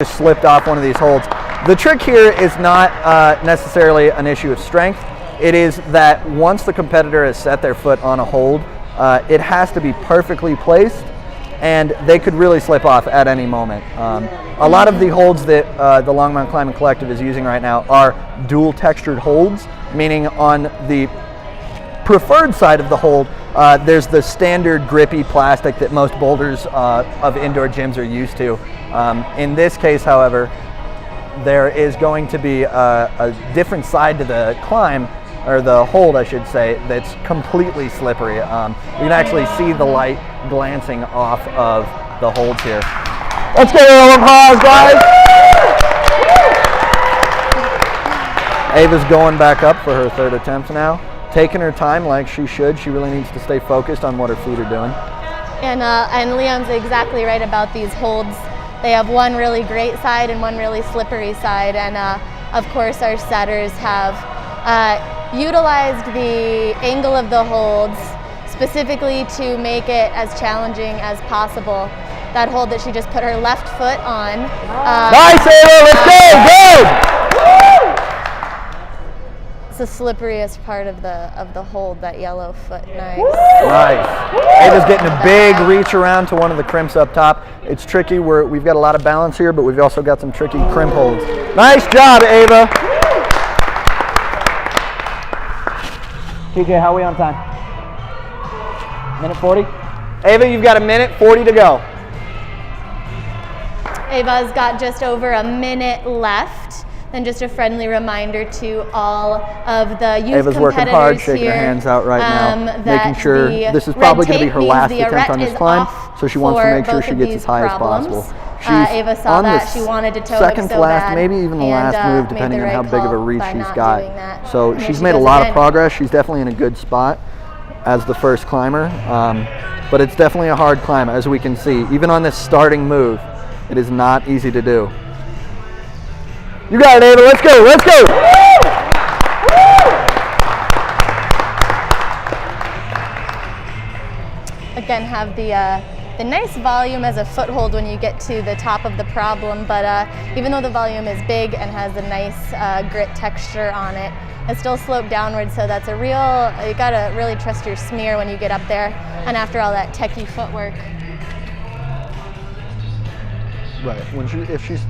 Just slipped off one of these holds. The trick here is not necessarily an issue of strength. It is that once the competitor has set their foot on a hold, it has to be perfectly placed, and they could really slip off at any moment. A lot of the holds that the Longmont Climbing Collective is using right now are dual textured holds, meaning on the preferred side of the hold, there's the standard grippy plastic that most boulders of indoor gyms are used to. In this case, however, there is going to be a different side to the climb, or the hold I should say, that's completely slippery. You can actually see the light glancing off of the holds here. Let's give a little applause, guys! Ava's going back up for her third attempt now. Taking her time like she should. She really needs to stay focused on what her feet are doing. And Leon's exactly right about these holds. They have one really great side and one really slippery side. And of course our setters have utilized the angle of the holds specifically to make it as challenging as possible. That hold that she just put her left foot on. Nice, Ava, let's go, good! The slipperiest part of the hold, that yellow foot. Nice. Nice. Ava's getting a big reach around to one of the crimps up top. It's tricky. We've got a lot of balance here, but we've also got some tricky crimp holds. Nice job, Ava. TJ, how are we on time? Minute 40? Ava, you've got a minute 40 to go. Ava's got just over a minute left. Then just a friendly reminder to all of the youth Ava's competitors working hard, shaking here, her hands out right now, making sure this is probably going to be her last attempt on this climb, so she wants to make sure she gets as high as possible. Ava saw that, she wanted to toe second so to last, bad, maybe even the last move, depending on how big of a reach she's got. So she's made a lot of progress. She's definitely in a good spot as the first climber, but it's definitely a hard climb, as we can see. Even on this starting move, it is not easy to do. You got it, Ava. Let's go. Let's go. Again, have the nice volume as a foothold when you get to the top of the problem, but even though the volume is big and has a nice grit texture on it, it's still sloped downward, so that's you gotta really trust your smear when you get up there and after all that techie footwork. Right, if she's...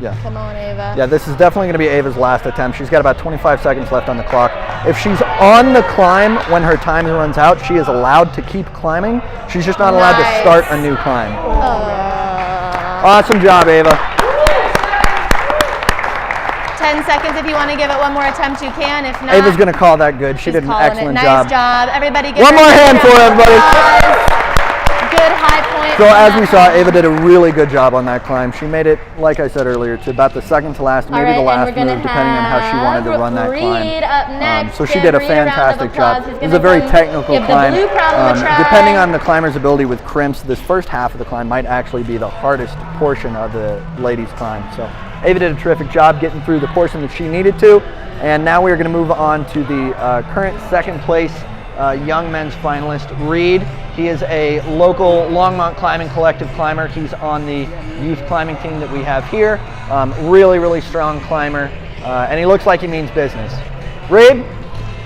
Yeah. Come on, Ava. Yeah, this is definitely going to be Ava's last attempt. She's got about 25 seconds left on the clock. If she's on the climb when her time runs out, she is allowed to keep climbing. She's just not allowed to start a new climb. Awesome job, Ava. 10 seconds if you want to give it one more attempt, you can. If not, Ava's going to call that good. She did an excellent job. Nice job. Everybody give one more hand for everybody. Good high point. So as we saw, Ava did a really good job on that climb. She made it, like I said earlier, to about the second to last, maybe the last move, depending on how she wanted to run that climb. Up next. So she did a fantastic job. It was a very technical climb. Depending on the climber's ability with crimps, this first half of the climb might actually be the hardest portion of the ladies' climb. So Ava did a terrific job getting through the portion that she needed to. And now we're going to move on to the current second place young men's finalist, Reed. He is a local Longmont Climbing Collective climber. He's on the youth climbing team that we have here. Really, really strong climber, and he looks like he means business. Reed,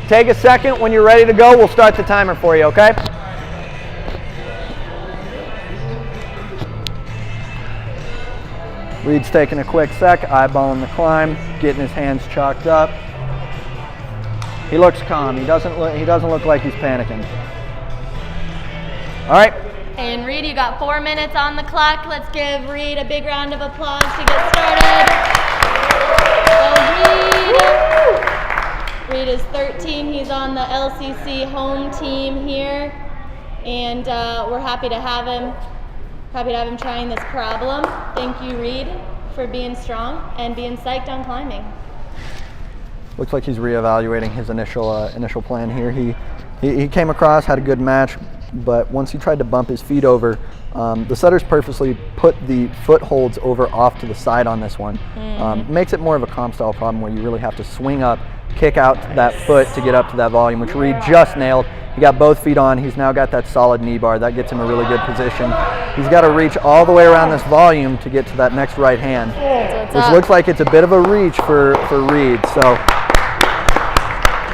take a second. When you're ready to go, we'll start the timer for you, okay? Reed's taking a quick sec, eyeballing the climb, getting his hands chalked up. He looks calm. He doesn't look like he's panicking. All right. And Reed, you got 4 minutes on the clock. Let's give Reed a big round of applause to get started. So Reed is 13. He's on the LCC home team here, and we're happy to have him. Happy to have him trying this problem. Thank you, Reed, for being strong and being psyched on climbing. Looks like he's reevaluating his initial plan here. He came across, had a good match, but once he tried to bump his feet over, the setters purposely put the footholds over off to the side on this one. Makes it more of a comp style problem where you really have to swing up, kick out that foot to get up to that volume, which Reed just nailed. He got both feet on. He's now got that solid knee bar. That gets him a really good position. He's got to reach all the way around this volume to get to that next right hand, which looks like it's a bit of a reach for Reed. So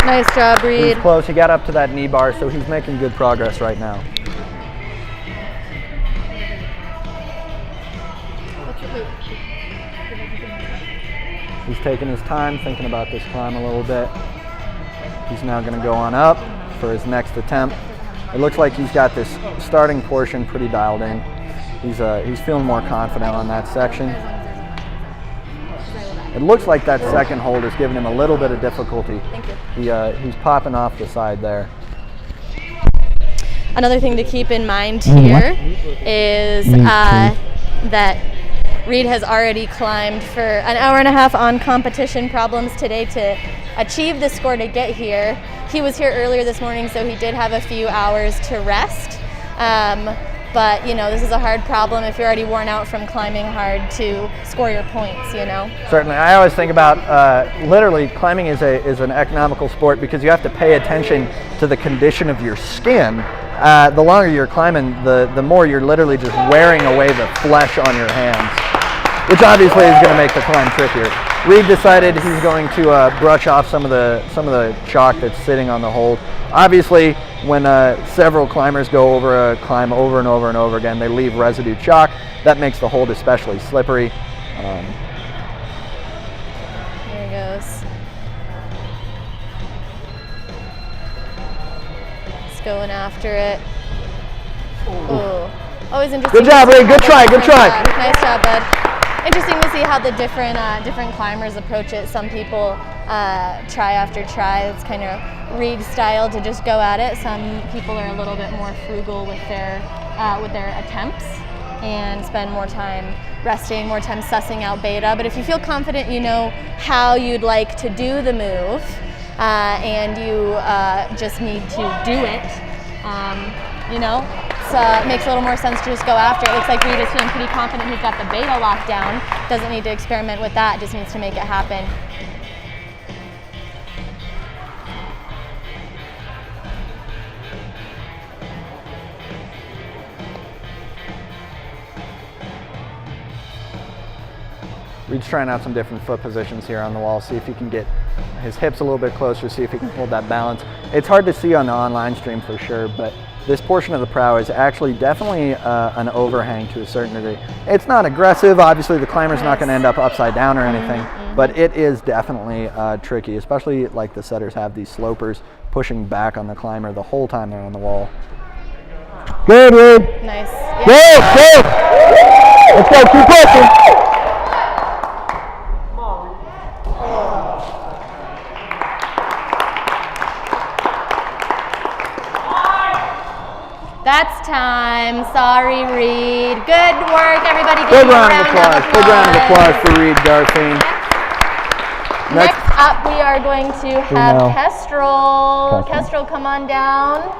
nice job, Reed. He's close. He got up to that knee bar, so he's making good progress right now. He's taking his time, thinking about this climb a little bit. He's now going to go on up for his next attempt. It looks like he's got this starting portion pretty dialed in. He's feeling more confident on that section. It looks like that second hold is giving him a little bit of difficulty. Thank you. He's popping off the side there. Another thing to keep in mind here is that Reed has already climbed for an hour and a half on competition problems today to achieve the score to get here. He was here earlier this morning, so he did have a few hours to rest. But, you know, this is a hard problem if you're already worn out from climbing hard to score your points, you know? Certainly. I always think about literally climbing is an economical sport because you have to pay attention to the condition of your skin. The longer you're climbing, the more you're literally just wearing away the flesh on your hands, which obviously is going to make the climb trickier. Reed decided he's going to brush off some of the chalk that's sitting on the hold. Obviously, when several climbers go over a climb over and over and over again, they leave residue chalk. That makes the hold especially slippery. There he goes. He's going after it. Oh, always interesting. Good job, Reed. Good try. Good try. Nice job, bud. Interesting to see how the different climbers approach it. Some people try after try. It's kind of Reed style to just go at it. Some people are a little bit more frugal with their attempts and spend more time resting, more time sussing out beta. But if you feel confident, you know how you'd like to do the move, and you just need to do it. You know. So it makes a little more sense to just go after it. It looks like Reed is feeling pretty confident he's got the beta locked down. Doesn't need to experiment with that, just needs to make it happen. Reed's trying out some different foot positions here on the wall, see if he can get his hips a little bit closer, see if he can hold that balance. It's hard to see on the online stream for sure, but this portion of the prow is actually definitely an overhang to a certain degree. It's not aggressive. Obviously, the climber's not going to end up upside down or anything, but it is definitely tricky, especially like the setters have these slopers pushing back on the climber the whole time they're on the wall. Good, Reed. Nice. Yeah. Good. Let's go. Keep pushing. That's time. Sorry, Reed. Good work, everybody. Big round of applause. Big round of applause for Reed Garfine. Next up, we are going to have Kestrel. Kestrel, come on down.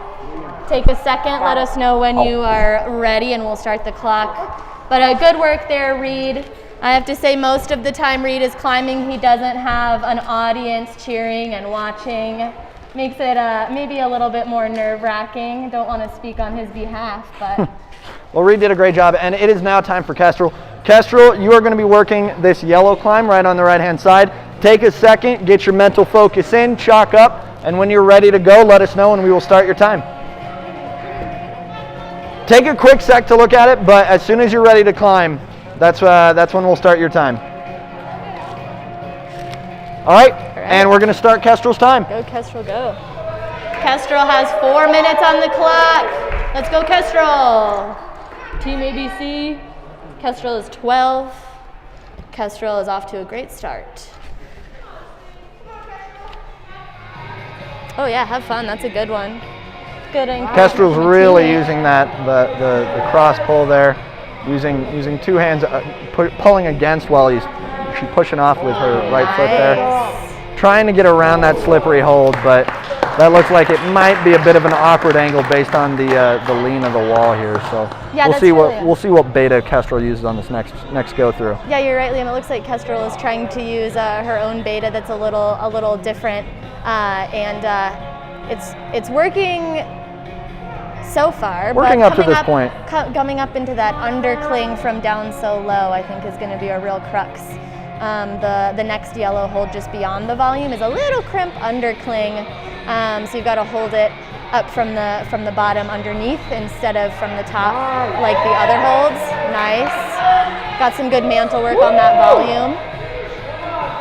Take a second. Let us know when you are ready, and we'll start the clock. But good work there, Reed. I have to say, most of the time Reed is climbing, he doesn't have an audience cheering and watching. Makes it maybe a little bit more nerve-wracking. Don't want to speak on his behalf, but... Well, Reed did a great job, and it is now time for Kestrel. Kestrel, you are going to be working this yellow climb right on the right-hand side. Take a second, get your mental focus in, chalk up, and when you're ready to go, let us know, and we will start your time. Take a quick sec to look at it, but as soon as you're ready to climb, that's when we'll start your time. All right, and we're going to start Kestrel's time. Go, Kestrel, go. Kestrel has 4 minutes on the clock. Let's go, Kestrel. Team ABC, Kestrel is 12. Kestrel is off to a great start. Oh yeah, have fun. That's a good one. Good. Kestrel's really using the cross pull there, using two hands, pulling against while she's pushing off with her right foot there. Trying to get around that slippery hold, but that looks like it might be a bit of an awkward angle based on the lean of the wall here. So Yeah, we'll see what beta Kestrel uses on this next go through. Yeah, you're right, Liam. It looks like Kestrel is trying to use her own beta that's a little different, and it's working so far. Working but up to this point. Coming up into that undercling from down so low, I think is going to be a real crux. The next yellow hold just beyond the volume is a little crimp undercling, so you've got to hold it up from the bottom underneath instead of from the top like the other holds. Nice. Got some good mantle work on that volume.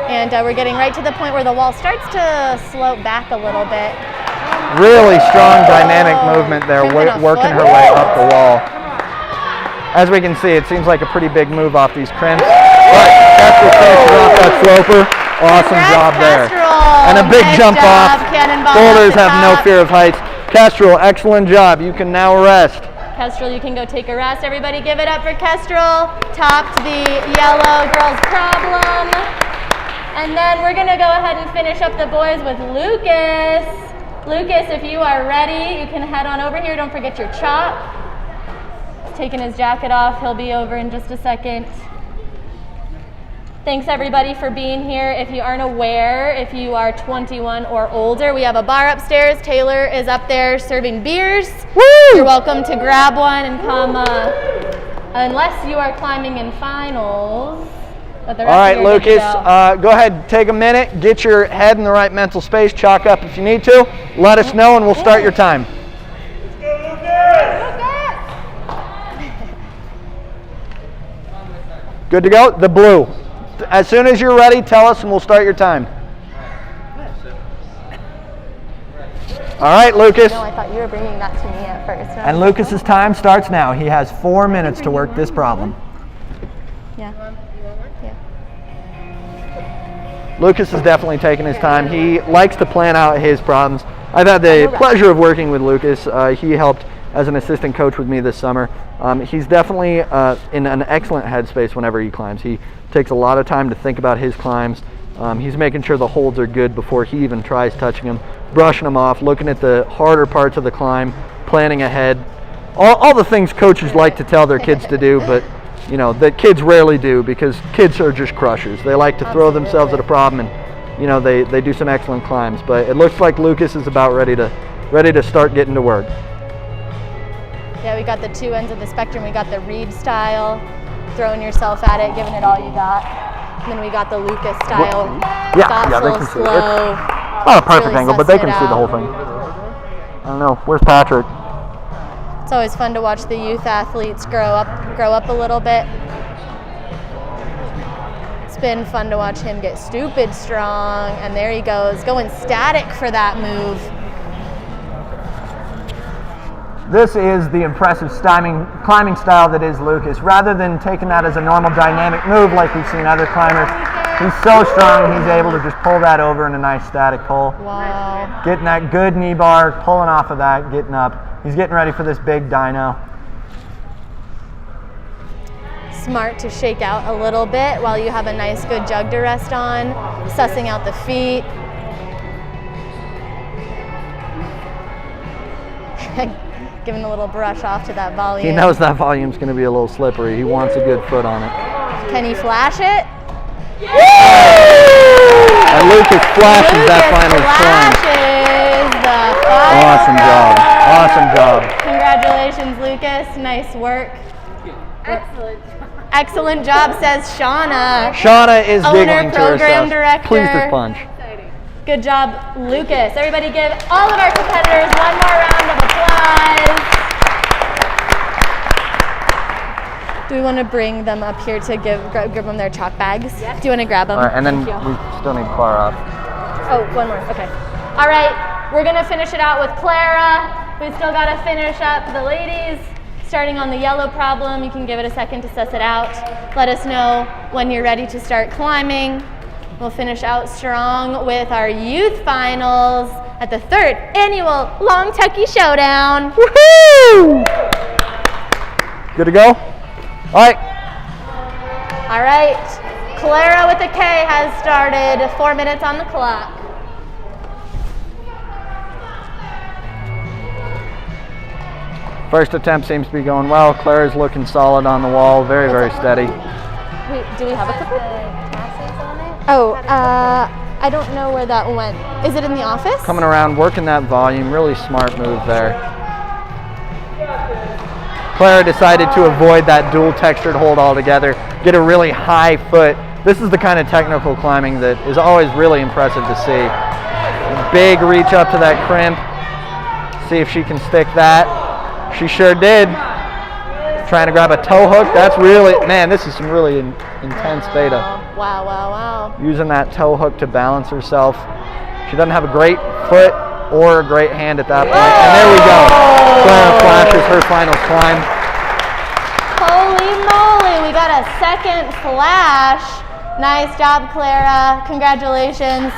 And we're getting right to the point where the wall starts to slope back a little bit. Really strong dynamic movement there, working her way up the wall. As we can see, it seems like a pretty big move off these crimps. But Kestrel finishes off that sloper. Awesome job there. And a big jump off. Boulders have no fear of heights. Kestrel, excellent job. You can now rest. Kestrel, you can go take a rest. Everybody give it up for Kestrel. Topped the yellow girls problem. And then we're going to go ahead and finish up the boys with Lucas. Lucas, if you are ready, you can head on over here. Don't forget your chop. He's taking his jacket off. He'll be over in just a second. Thanks everybody for being here. If you aren't aware, if you are 21 or older, we have a bar upstairs. Taylor is up there serving beers. Woo! You're welcome to grab one and come, unless you are climbing in finals. All right, Lucas, go ahead, take a minute, get your head in the right mental space, chalk up if you need to. Let us know and we'll start your time. Let's go, Lucas! Good to go? The blue. As soon as you're ready, tell us and we'll start your time. All right, Lucas. No, I thought you were bringing that to me at first. And Lucas's time starts now. He has 4 minutes to work this problem. Yeah. Lucas is definitely taking his time. He likes to plan out his problems. I've had the pleasure of working with Lucas. He helped as an assistant coach with me this summer. He's definitely in an excellent headspace whenever he climbs. He takes a lot of time to think about his climbs. He's making sure the holds are good before he even tries touching them, brushing them off, looking at the harder parts of the climb, planning ahead. All the things coaches like to tell their kids to do, but you know, that kids rarely do because kids are just crushers. They like to throw themselves at a problem and, you know, they do some excellent climbs. But it looks like Lucas is about ready to start getting to work. Yeah, we got the two ends of the spectrum. We got the Reed style, throwing yourself at it, giving it all you got. And then we got the Lucas style, thoughtful, they can see slow. Not a perfect really angle, but they can sussing it see the whole out. thing. I don't know. Where's Patrick? It's always fun to watch the youth athletes grow up a little bit. It's been fun to watch him get stupid strong, and there he goes, going static for that move. This is the impressive climbing style that is Lucas. Rather than taking that as a normal dynamic move like we've seen other climbers, he's so strong he's able to just pull that over in a nice static pull. Wow. Getting that good knee bar, pulling off of that, getting up. He's getting ready for this big dyno. Smart to shake out a little bit while you have a nice good jug to rest on, sussing out the feet. Giving a little brush off to that volume. He knows that volume's going to be a little slippery. He wants a good foot on it. Can he flash it? And Lucas flashes that final climb. Awesome job. Awesome job. Congratulations, Lucas. Nice work. Excellent. Excellent job, says Shauna. Shauna is Owner, giggling to program herself. director. Please this punch. Good job, Lucas. Everybody give all of our competitors one more round of applause. Do we want to bring them up here to give them their chalk bags? Yes. Do you want to grab them? All right, and then we still need Clara up. Oh, one more. Okay. All right, we're going to finish it out with Clara. We still got to finish up the ladies. Starting on the yellow problem, you can give it a second to suss it out. Let us know when you're ready to start climbing. We'll finish out strong with our youth finals at the 3rd annual Longtucky Showdown. Woohoo! Good to go? All right. All right. Clara with a K has started. 4 minutes on the clock. First attempt seems to be going well. Clara's looking solid on the wall, very, very steady. Do we have a clipper? Oh, I don't know where that went. Is it in the office? Coming around, working that volume, really smart move there. Clara decided to avoid that dual textured hold altogether, get a really high foot. This is the kind of technical climbing that is always really impressive to see. Big reach up to that crimp. See if she can stick that. She sure did. Trying to grab a toe hook. That's really, man, this is some really intense beta. Wow, wow, wow. Using that toe hook to balance herself. She doesn't have a great foot or a great hand at that point. And there we go. Clara flashes her final climb. Holy moly, we got a second flash. Nice job, Clara. Congratulations.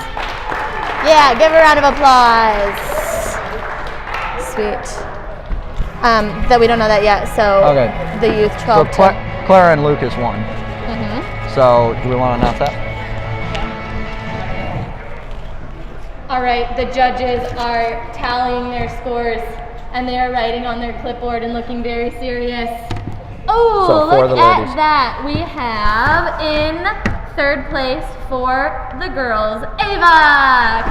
Yeah, give her a round of applause. Sweet. That we don't know that yet, so Okay. the youth 12 So Clara and Lucas won. So do we want to announce that? All right, the judges are tallying their scores and they are writing on their clipboard and looking very serious. Oh, So for look the ladies. at that. We have in third place for the girls, Ava.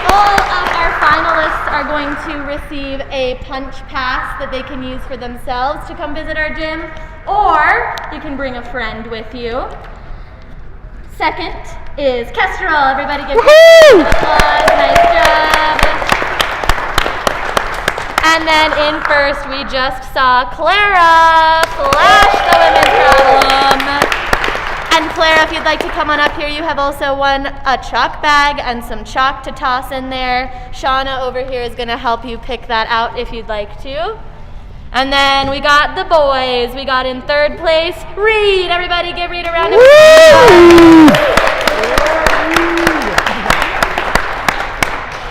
All of our finalists are going to receive a punch pass that they can use for themselves to come visit our gym, or you can bring a friend with you. Second is Kestrel. Everybody give her applause. Nice job. And then in first, we just saw Clara flash the women's problem. And Clara, if you'd like to come on up here, you have also won a chalk bag and some chalk to toss in there. Shauna over here is going to help you pick that out if you'd like to. And then we got the boys. We got in third place, Reed. Everybody give Reed a round of applause.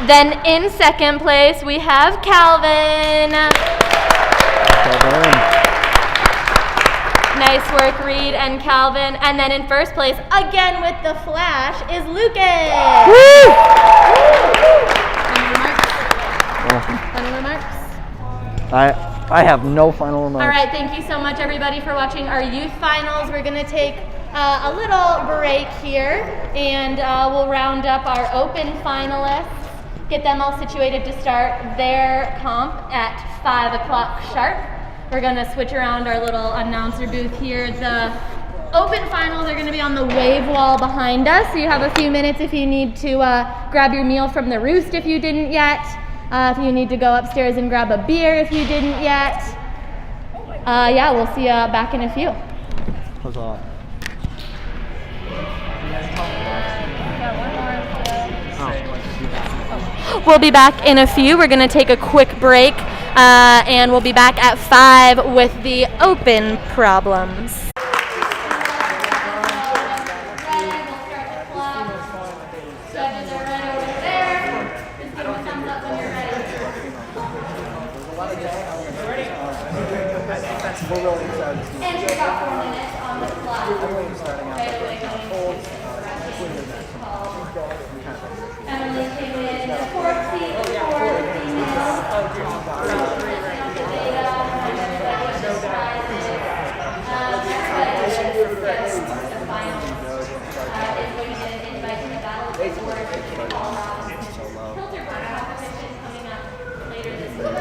Then in second place, we have Calvin. Nice work, Reed and Calvin. And then in first place, again with the flash, is Lucas. Final remarks? I have no final remarks. All right, thank you so much, everybody, for watching our youth finals. We're going to take a little break here, and we'll round up our open finalists, get them all situated to start their comp at 5 o'clock sharp. We're going to switch around our little announcer booth here. The open finals are going to be on the wave wall behind us, so you have a few minutes if you need to grab your meal from the roost if you didn't yet. If you need to go upstairs and grab a beer if you didn't yet. Yeah, we'll see you back in a few. Huzzah. We'll be back in a few. We're going to take a quick break, and we'll be back at 5 with the open problems. And you've got 4 minutes on the clock. Right away going to Emily came in 4th seat for the females. The data, the prizes. The final is going to get an invite to the battle of the board. Filter board competition coming up later this year.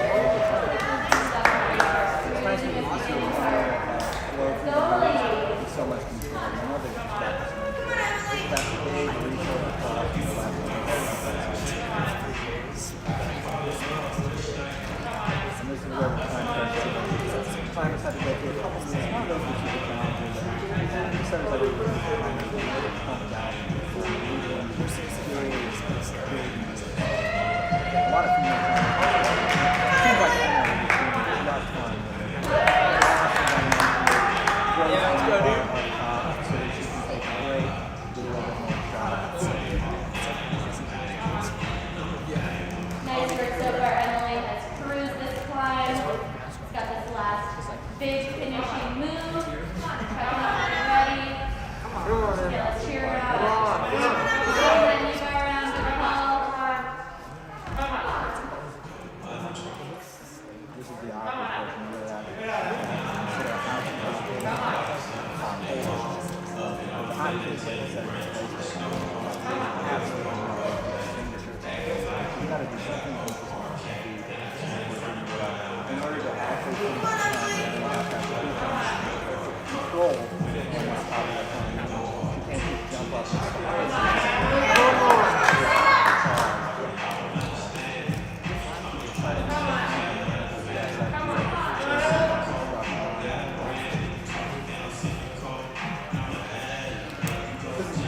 Big finishing move, checking out when you're ready.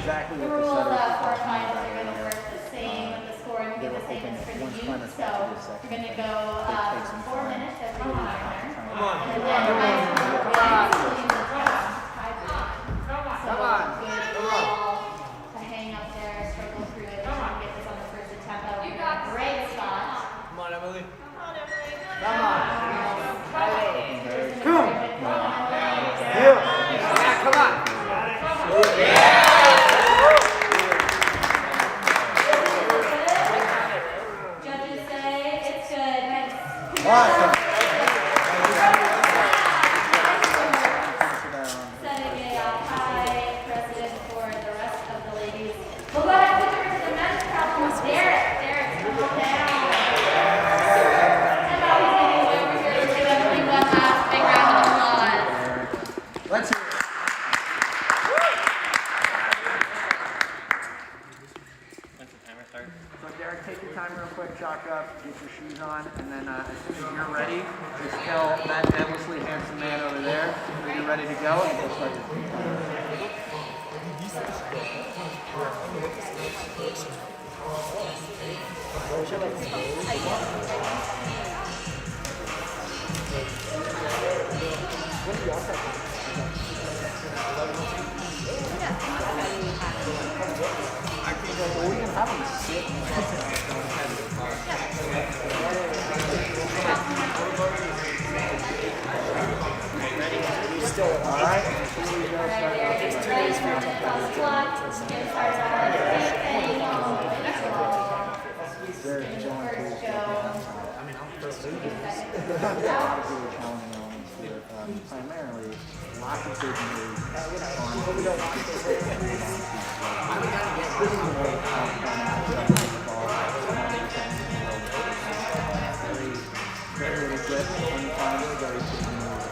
Exactly the what rules the setters for finals are going to work the same, the scoring will be the same as for the youth. So you're going to go for 4 minutes every learner. And then high school including the Come on. Good ball to hang up there, struggle through it, try to get this on the first attempt. That would be a great spot. Come on, Emily. Come on, Emily. Come on. Yeah, come on. Judges say it's good. Awesome. Setting a high precedent for the rest of the ladies. We'll go ahead and put her to the men's problem. Derek, come on down. And now he's making his way over here to give everybody one last big round of applause. Let's hear it. So Derek, take your time real quick, chalk up, get your shoes on, and then as soon as you're ready, just tell that endlessly handsome man over there that you're ready to go, and we'll start your time. We can have them sit. All right. Primarily, lots of big moves very little grip, only times very big move.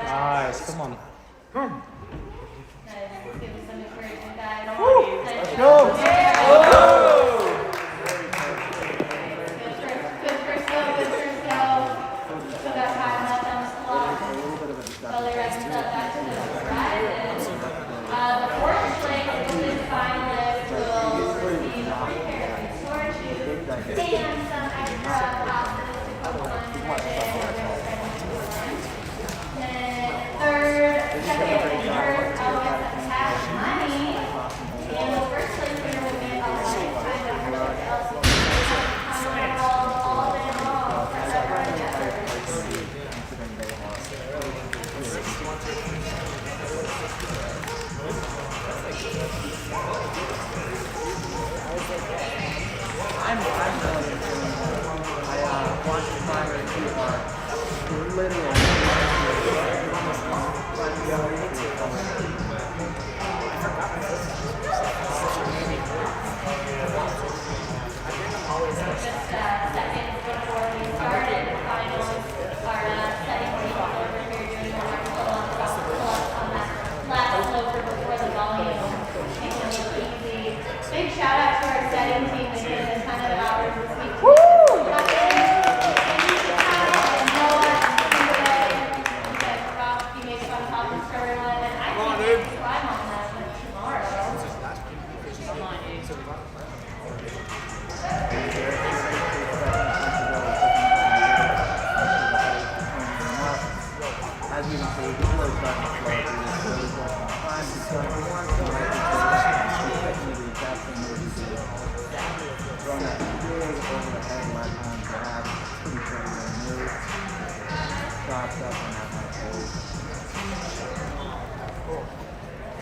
Nice, come on. Let's give us some encouragement, guys. Let's go! Good first go. Still got time left on the clock. Slowly wrapping up back to the rise. The fourth place women's finalist will receive a free pair of sport shoes and some extra passes to come on third, second, and first, all get some cash money. And the first place winner will get a lifetime membership to LCC. All day long. I'm really enjoying it. I watched the primary two literally. Seconds before we started the finals, our setting people over here doing the mark on that last sloper before the volume. Makes it look easy. Big shout out to our setting team. They did a ton of hours this week. Woo! And Noah, as you can see, he's really starting to flow through this really good climb. He's going for one, so right he's taking the exact same move he did. Throwing that big over the head left arm grab. Pretty sure he's going to move. Drops up and that might hold.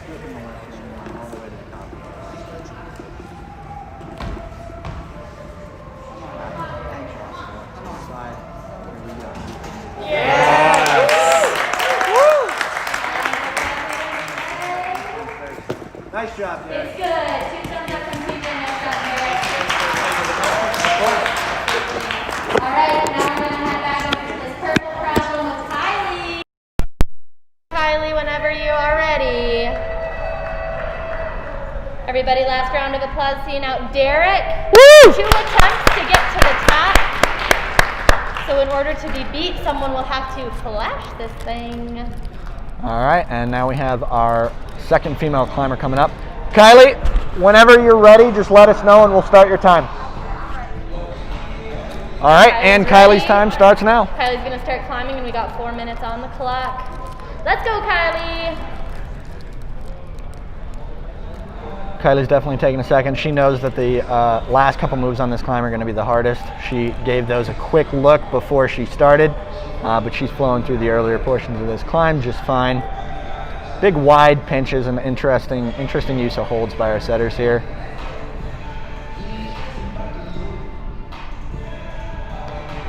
Flipping the left hand all the way to the top. Side. Here we go. Nice job, Derek. It's good. 2 thumbs up from TJ. Nice job, Derek. All right, now we're going to head back over to this purple problem with Kylie. Kylie, whenever you are ready. Everybody, last round of applause seeing out Derek. Woo! 2 attempts to get to the top. So in order to be beat, someone will have to flash this thing. All right, and now we have our second female climber coming up. Kylie, whenever you're ready, just let us know and we'll start your time. All right, and Kylie's time starts now. Kylie's gonna start climbing and we got 4 minutes on the clock. Let's go, Kylie. Kylie's definitely taking a second. She knows that the last couple moves on this climb are gonna be the hardest. She gave those a quick look before she started, but she's flowing through the earlier portions of this climb just fine. Big wide pinches and interesting use of holds by our setters here.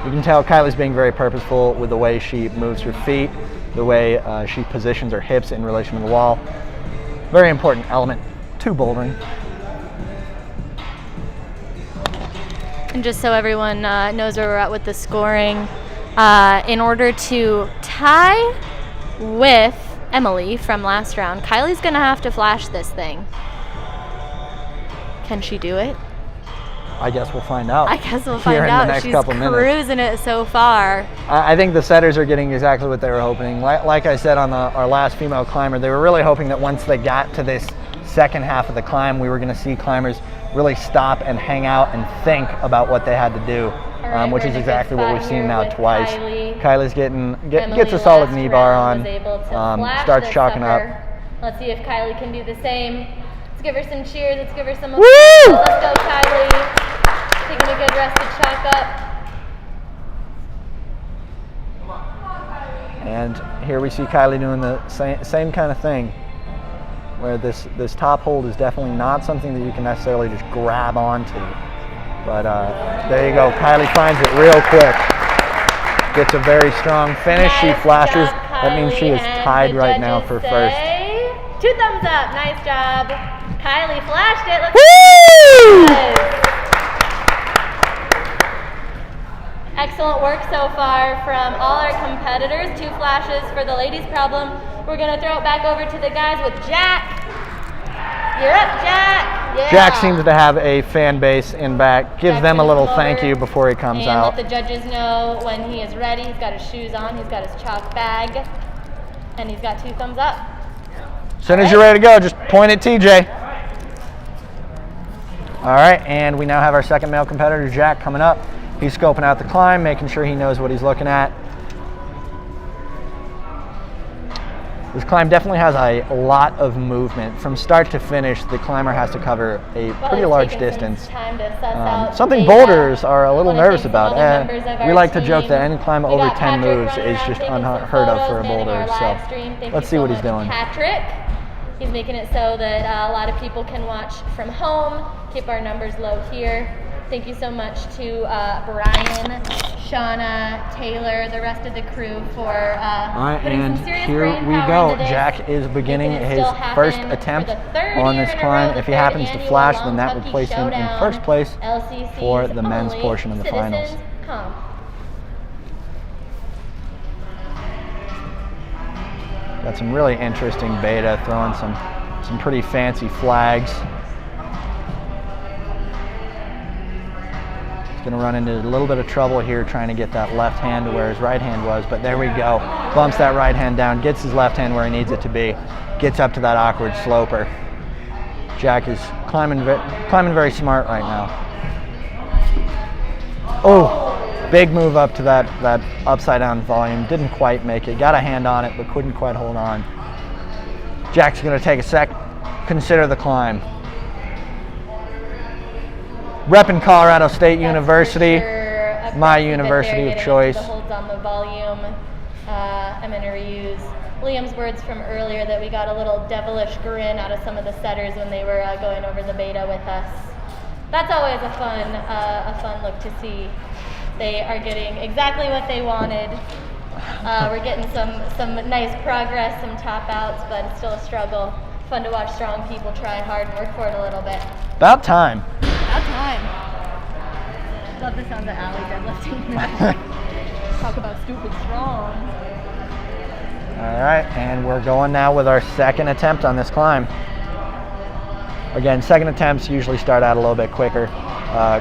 You can tell Kylie's being very purposeful with the way she moves her feet, the way she positions her hips in relation to the wall. Very important element to bouldering. And just so everyone knows where we're at with the scoring, in order to tie with Emily from last round, Kylie's gonna have to flash this thing. Can she do it? I guess we'll find out. I guess we'll find here out. in the next She's couple minutes. cruising it so far. I think the setters are getting exactly what they were hoping. Like I said on our last female climber, they were really hoping that once they got to this second half of the climb, we were going to see climbers really stop and hang out and think about what they had to do, right, which is exactly what we've seen now twice. Kylie's gets a solid knee bar on, starts chalking up. Let's see if Kylie can do the same. Let's give her some cheers. Let's give her some Woo! applause. Let's go, Kylie. Taking a good rest to chalk up. And here we see Kylie doing the same kind of thing, where this top hold is definitely not something that you can necessarily just grab onto. But there you go. Kylie finds it real quick. Gets a very strong finish. She flashes. That means she is tied right now for first. 2 thumbs up. Nice job. Kylie flashed it. Let's Woo! Excellent work so far from all our competitors. 2 flashes for the ladies problem. We're going to throw it back over to the guys with Jack. You're up, Jack. Yeah. Jack seems to have a fan base in back. Give them a little thank you before he comes out. Let the judges know when he is ready. He's got his shoes on. He's got his chalk bag. And he's got 2 thumbs up. As soon as you're ready to go, just point at TJ. All right, and we now have our second male competitor, Jack, coming up. He's scoping out the climb, making sure he knows what he's looking at. This climb definitely has a lot of movement. From start to finish, the climber has to cover a pretty large distance. Something boulders are a little nervous about. We like to joke that any climb over 10 moves is just unheard of for a boulder. So let's see what he's doing. Patrick, he's making it so that a lot of people can watch from home. Keep our numbers low here. Thank you so much to Brian, Shauna, Taylor, the rest of the crew for putting some serious here brain we power go. into this. Jack is beginning Making it his still happen first for attempt the third on year this in a climb. row, If he the happens to third flash, annual then that would Longtucky place him in Showdown, first place LCC's for the men's only portion of the finals. citizens comp. Got some really interesting beta, throwing some pretty fancy flags. He's gonna run into a little bit of trouble here trying to get that left hand to where his right hand was, but there we go. Bumps that right hand down, gets his left hand where he needs it to be, gets up to that awkward sloper. Jack is climbing very smart right now. Oh, Big move up to that upside down volume. Didn't quite make it. Got a hand on it, but couldn't quite hold on. Jack's gonna take a sec, consider the climb. Repping Colorado State University, my university of choice. The holds on the volume. I'm gonna reuse Liam's words from earlier that we got a little devilish grin out of some of the setters when they were going over the beta with us. That's always a fun look to see. They are getting exactly what they wanted. We're getting some nice progress, some top outs, but it's still a struggle. Fun to watch strong people try hard and work for it a little bit. About time. About time. Love the sounds of Allie deadlifting. Talk about stupid strong. All right, and we're going now with our second attempt on this climb. Again, second attempts usually start out a little bit quicker.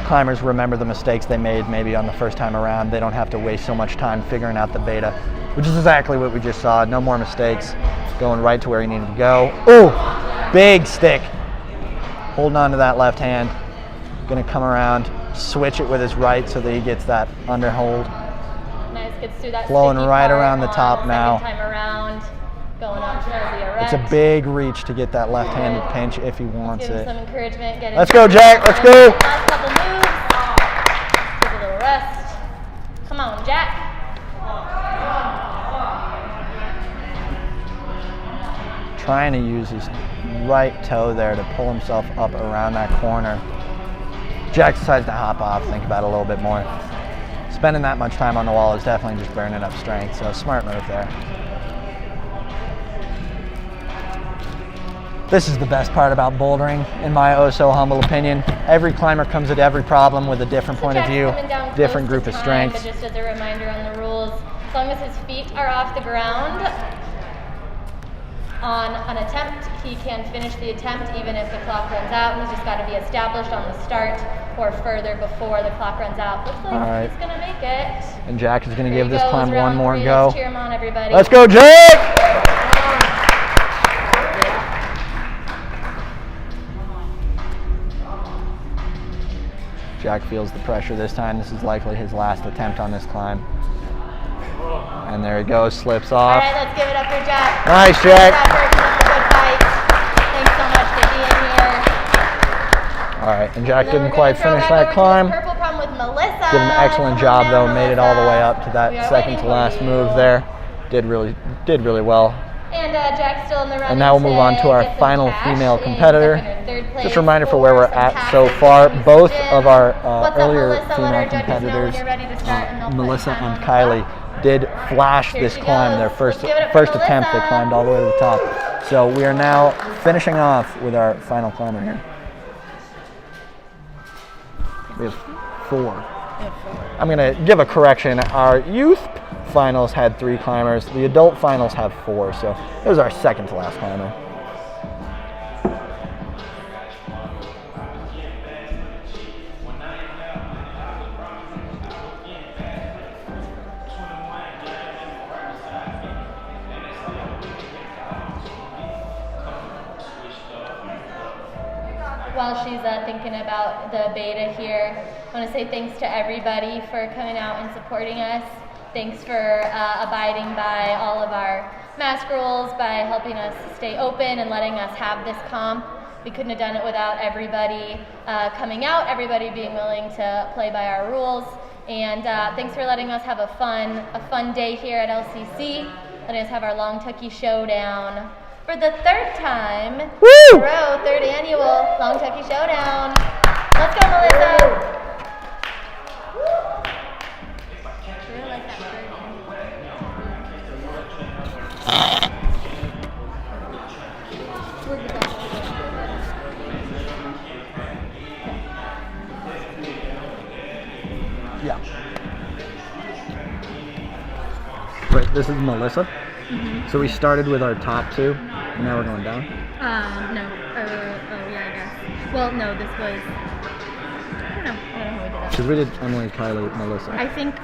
Climbers remember the mistakes they made maybe on the first time around. They don't have to waste so much time figuring out the beta, which is exactly what we just saw. No more mistakes, going right to where he needed to go. Oh, big stick. Holding on to that left hand. Gonna come around, switch it with his right so that he gets that underhold. Nice, gets through that flowing sticky right part around the top on now. Second time around, going up to the erect. It's a big reach to get that left-handed pinch if he wants Give him it. some encouragement. Get Let's go, Jack. Let's go. Last couple moves. Give a little rest. Come on, Jack. Trying to use his right toe there to pull himself up around that corner. Jack decides to hop off, think about it a little bit more. Spending that much time on the wall is definitely just burning up strength, so smart move there. This is the best part about bouldering, in my oh so humble opinion. Every climber comes at every problem with a different point of view, different group of strengths. But just as a reminder on the rules, as long as his feet are off the ground on an attempt, he can finish the attempt even if the clock runs out. He's just got to be established on the start or further before the clock runs out. Looks like he's going to make it. And Jack is going to give this climb one more go. Let's cheer him on, everybody. Let's go, Jack! Jack feels the pressure this time. This is likely his last attempt on this climb. And there he goes, slips off. All right, let's give it up for Jack. Nice, Jack. Good fight. Thanks so much for being here. All right, and Jack didn't quite finish that climb. Purple problem with Melissa. Did an excellent job though. Made it all the way up to that second to last move there. Did really well. And Jack's still in the running. And now we'll move on to our final female competitor. Just a reminder for where we're at so far. Both of our earlier female competitors, Melissa and Kylie, did flash this climb. Their first attempt, they climbed all the way to the top. So we are now finishing off with our final climber here. We have 4. I'm going to give a correction. Our youth finals had 3 climbers. The adult finals have 4. So it was our second to last climber. While she's thinking about the beta here, I want to say thanks to everybody for coming out and supporting us. Thanks for abiding by all of our mask rules, by helping us stay open and letting us have this comp. We couldn't have done it without everybody coming out, everybody being willing to play by our rules. And thanks for letting us have a fun day here at LCC. Letting us have our Longtucky Showdown for the 3rd time in a row, 3rd annual Longtucky Showdown. Let's go, Melissa. Really like that bird. Yeah. Right, this is Melissa. Mm-hmm. So we started with our top 2, and now we're going down? No. Yeah, I guess. Well, no, this was... I don't know how we did that. Because we did Emily, Kylie, Melissa. I think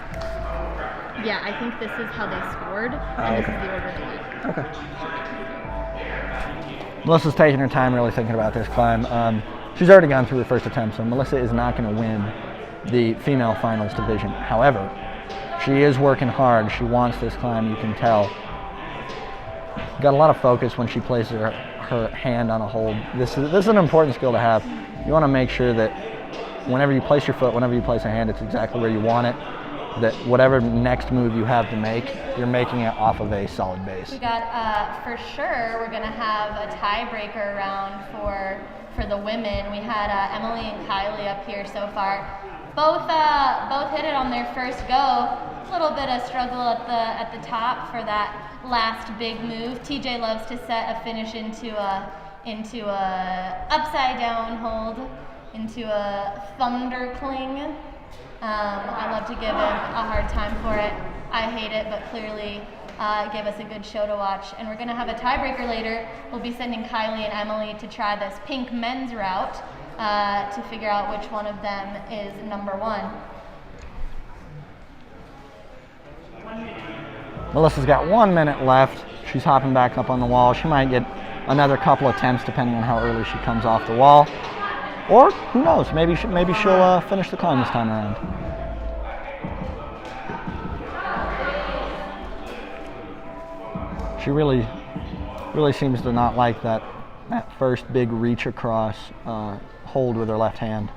this is how they scored, and this is the order they went. Okay. Melissa's taking her time really thinking about this climb. She's already gone through her first attempt, so Melissa is not going to win the female finals division. However, she is working hard. She wants this climb, you can tell. Got a lot of focus when she places her hand on a hold. This is an important skill to have. You want to make sure that whenever you place your foot, whenever you place a hand, it's exactly where you want it. That whatever next move you have to make, you're making it off of a solid base. We got, for sure, we're going to have a tiebreaker round for the women. We had Emily and Kylie up here so far. Both hit it on their first go. A little bit of struggle at the top for that last big move. TJ loves to set a finish into a upside down hold, into a thunder cling. I love to give him a hard time for it. I hate it, but clearly gave us a good show to watch. And we're going to have a tiebreaker later. We'll be sending Kylie and Emily to try this pink men's route to figure out which one of them is number one. Melissa's got 1 minute left. She's hopping back up on the wall. She might get another couple attempts depending on how early she comes off the wall. Or who knows? Maybe she'll finish the climb this time around. She really seems to not like that first big reach across hold with her left hand.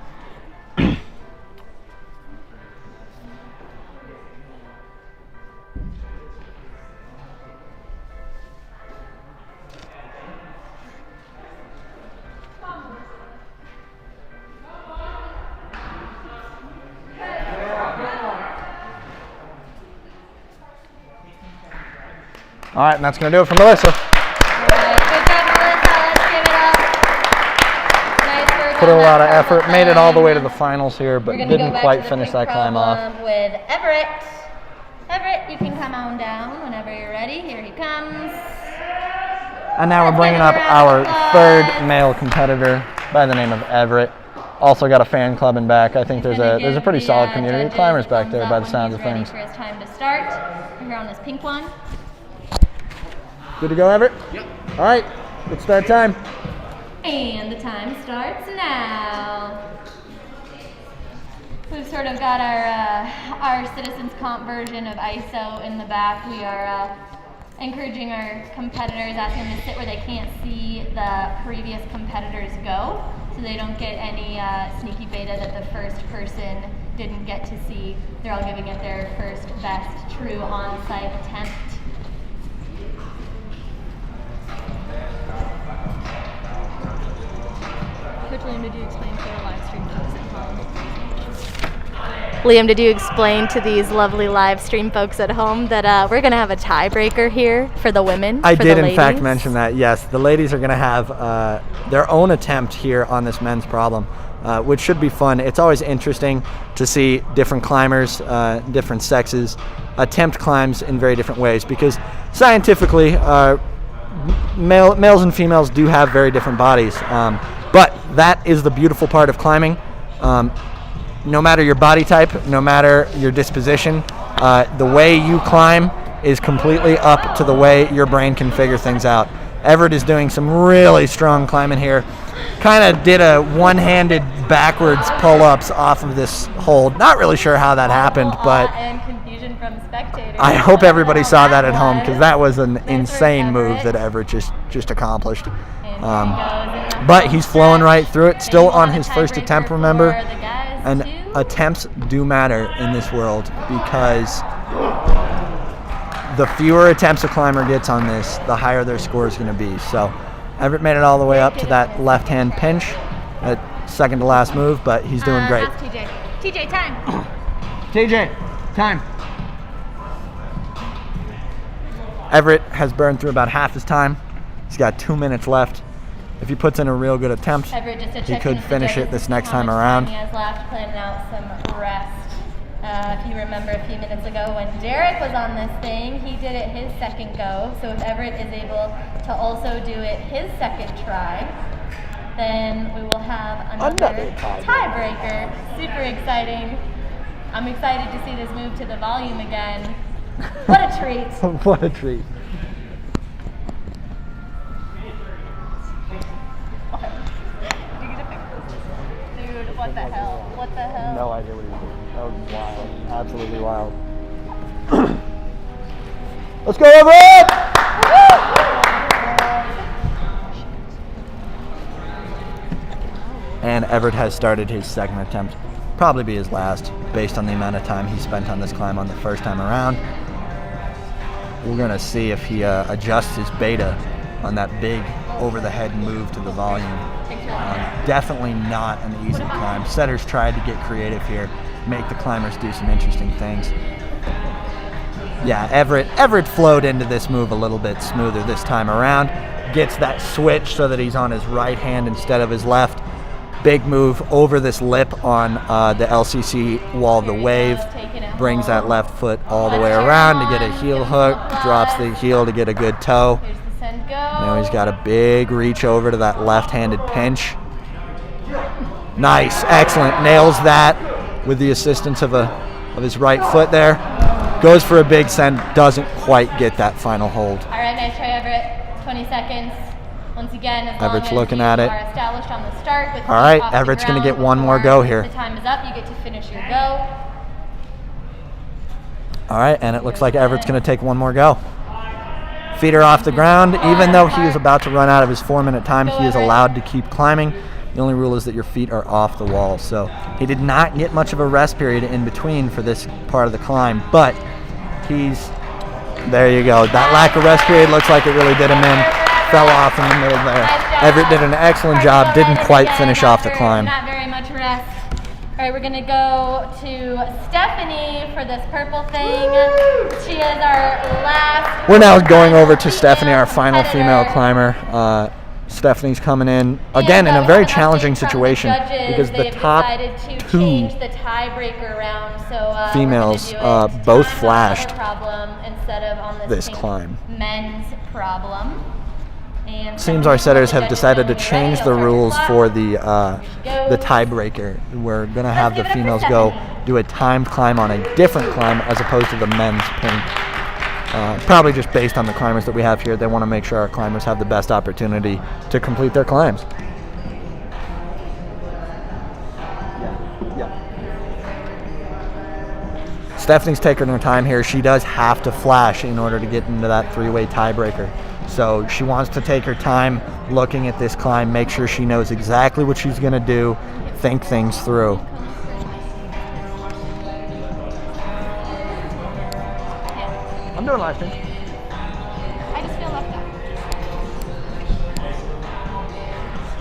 All right, and that's going to do it for Melissa. All right, good job, Melissa. Let's give it up. Nice work. Put a on lot that of purple effort, made it all the way to climb. the finals here, but We're gonna go didn't back quite to the finish pink that climb off. problem with Everett. Everett, you can come on down whenever you're ready. Here he comes. And now we're Let's bringing give up him a round of our applause. third male competitor by the name of Everett. Also got a fan club in back. I think there's a pretty solid community of climbers back there by the sounds of things. For his time to start. We're here on this pink one. Good to go, Everett? Yep. All right, let's start time. And the time starts now. We've sort of got our Citizens Comp version of ISO in the back. We are encouraging our competitors, asking them to sit where they can't see the previous competitors go, so they don't get any sneaky beta that the first person didn't get to see. They're all giving it their first, best, true on-site attempt. Coach Liam, did you explain to the live stream folks at home? Liam, did you explain to these lovely live stream folks at home that we're going to have a tiebreaker here for the women? I did, in fact, mention that, yes. The ladies are going to have their own attempt here on this men's problem, which should be fun. It's always interesting to see different climbers, different sexes, attempt climbs in very different ways, because scientifically, males and females do have very different bodies. But that is the beautiful part of climbing. No matter your body type, no matter your disposition, the way you climb is completely up to the way your brain can figure things out. Everett is doing some really strong climbing here. Kind of did a one-handed backwards pull-ups off of this hold. Not really sure how that happened, but and confusion from spectators. I hope everybody saw that at home, because that was an insane move that Everett just accomplished. But he's flowing right through it, still on his first attempt, remember. And attempts do matter in this world, because the fewer attempts a climber gets on this, the higher their score is going to be. So Everett made it all the way up to that left-hand pinch, that second to last move, but he's doing great. TJ, time. TJ, time. Everett has burned through about half his time. He's got 2 minutes left. If he puts in a real good attempt, he could finish it this next time around. He has left, planning out some rest. If you remember a few minutes ago when Derek was on this thing, he did it his second go. So if Everett is able to also do it his second try, then we will have another tiebreaker. Super exciting. I'm excited to see this move to the volume again. What a treat. What a treat. Dude, what the hell? What the hell? No idea what he was That was wild. Absolutely wild. Let's go, Everett! And Everett has started his second attempt. Probably be his last, based on the amount of time he spent on this climb on the first time around. We're gonna see if he adjusts his beta on that big over-the-head move to the volume. Definitely not an easy climb. Setters tried to get creative here, make the climbers do some interesting things. Yeah, Everett flowed into this move a little bit smoother this time around. Gets that switch so that he's on his right hand instead of his left. Big move over this lip on the LCC wall of the wave. Brings that left foot all the way around to get a heel hook. Drops the heel to get a good toe. Now he's got a big reach over to that left-handed pinch. Nice, excellent. Nails that with the assistance of his right foot there. Goes for a big send, doesn't quite get that final hold. All right, nice try, Everett. 20 seconds. Once again, as Everett's long as looking you at it. are established on the start with All right, off the Everett's going to ground get one more go here. The time is up. You get to finish your go. All right, and it looks like Everett's going to take one more go. Feet are off the ground. Even though he is about to run out of his 4-minute time, he is allowed to keep climbing. The only rule is that your feet are off the wall. So he did not get much of a rest period in between for this part of the climb, but there you go. That lack of rest period looks like it really did him in. Fell off in the middle there. Everett did an excellent job. Didn't quite finish off the climb. Not very much rest. All right, we're going to go to Stephanie for this purple thing. She is our last. We're now going over to Stephanie, our final female climber. Stephanie's coming in again in a very challenging situation because the top two females both flashed this climb. Men's problem. Seems our setters have decided to change the rules for the tiebreaker. We're going to have the females go do a timed climb on a different climb as opposed to the men's pink. Probably just based on the climbers that we have here. They want to make sure our climbers have the best opportunity to complete their climbs. Stephanie's taking her time here. She does have to flash in order to get into that three-way tiebreaker. So she wants to take her time looking at this climb, make sure she knows exactly what she's going to do, think things through. I'm doing live stream. I just feel left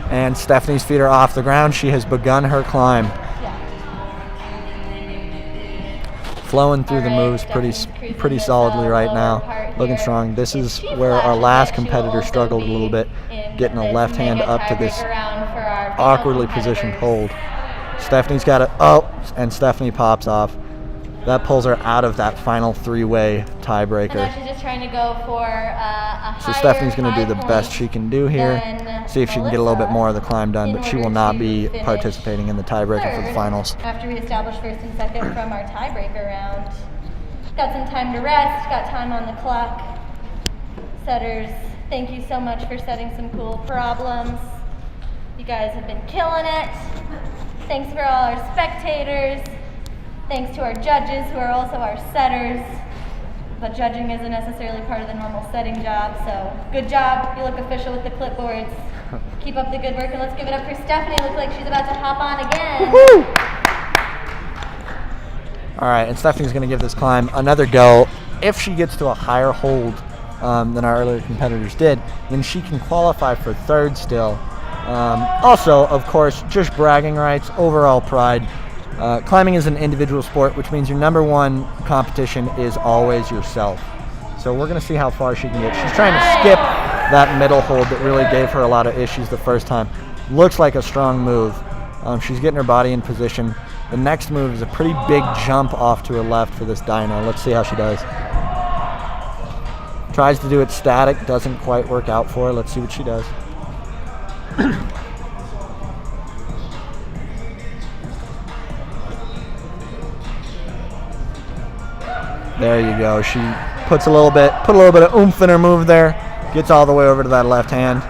out. And Stephanie's feet are off the ground. She has begun her climb. Flowing through the moves pretty solidly right now. Looking strong. This is where our last competitor struggled a little bit, getting a left hand up to this awkwardly positioned hold. Stephanie's got it. Oh, and Stephanie pops off. That pulls her out of that final three-way tiebreaker. And she's just trying to go for a So Stephanie's going to do the best she can do here. See if she can get a little bit more of the climb done, but she will not be participating in the tiebreaker for the finals. After we establish first and second from our tiebreaker round. Got some time to rest, got time on the clock. Setters, thank you so much for setting some cool problems. You guys have been killing it. Thanks for all our spectators. Thanks to our judges who are also our setters. But judging isn't necessarily part of the normal setting job, so good job. You look official with the clipboards. Keep up the good work, and let's give it up for Stephanie. Looks like she's about to hop on again. Woo-hoo! All right, and Stephanie's going to give this climb another go. If she gets to a higher hold than our earlier competitors did, then she can qualify for third still. Also, of course, just bragging rights, overall pride. Climbing is an individual sport, which means your number one competition is always yourself. So we're going to see how far she can get. She's trying to skip that middle hold that really gave her a lot of issues the first time. Looks like a strong move. She's getting her body in position. The next move is a pretty big jump off to her left for this dyno. Let's see how she does. Tries to do it static, doesn't quite work out for her. Let's see what she does. There you go. She put a little bit of oomph in her move there. Gets all the way over to that left hand.